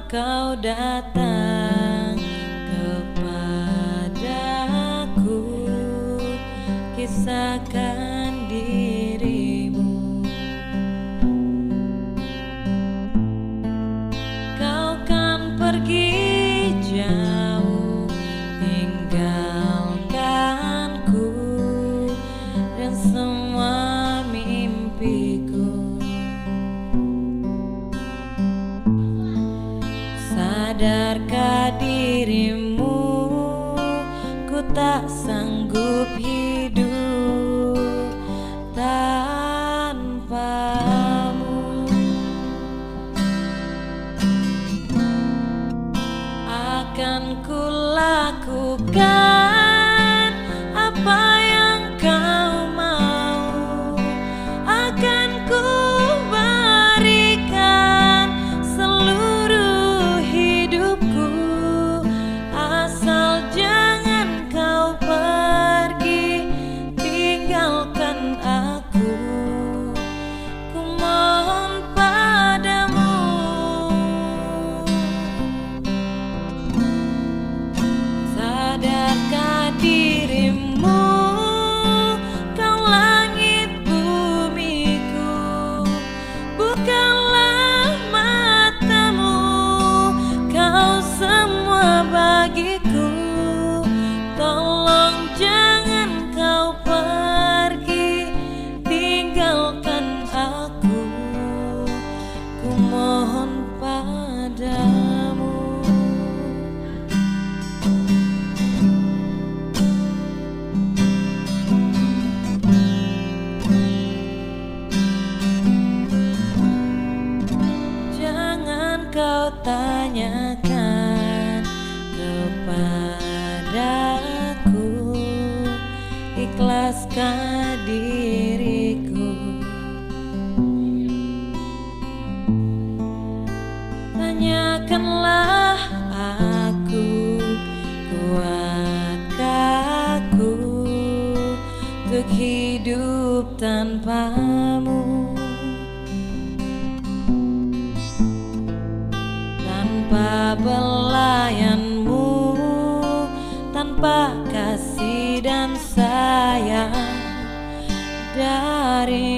kau datang kepadaku, kisahkan dirimu. Kau kan pergi jauh, tinggalkanku dan semua mimpiku. Sadarkah dirimu, ku tak sanggup hidup tanpamu. Akan ku lakukan apa yang kau mau, akan ku berikan seluruh hidupku, asal jangan kau pergi tinggalkan aku. Ku mohon padamu. Sadarkah dirimu, kau langit bumiku, bukanlah matamu, kau semua bagiku. Tolong jangan kau pergi tinggalkan aku, ku mohon padamu. Kau tanyakan kepadaku, ikhlaskah diriku. Tanyakanlah aku, kuatkah aku untuk hidup tanpamu. Tanpa belayanmu, tanpa kasih dan sayang dari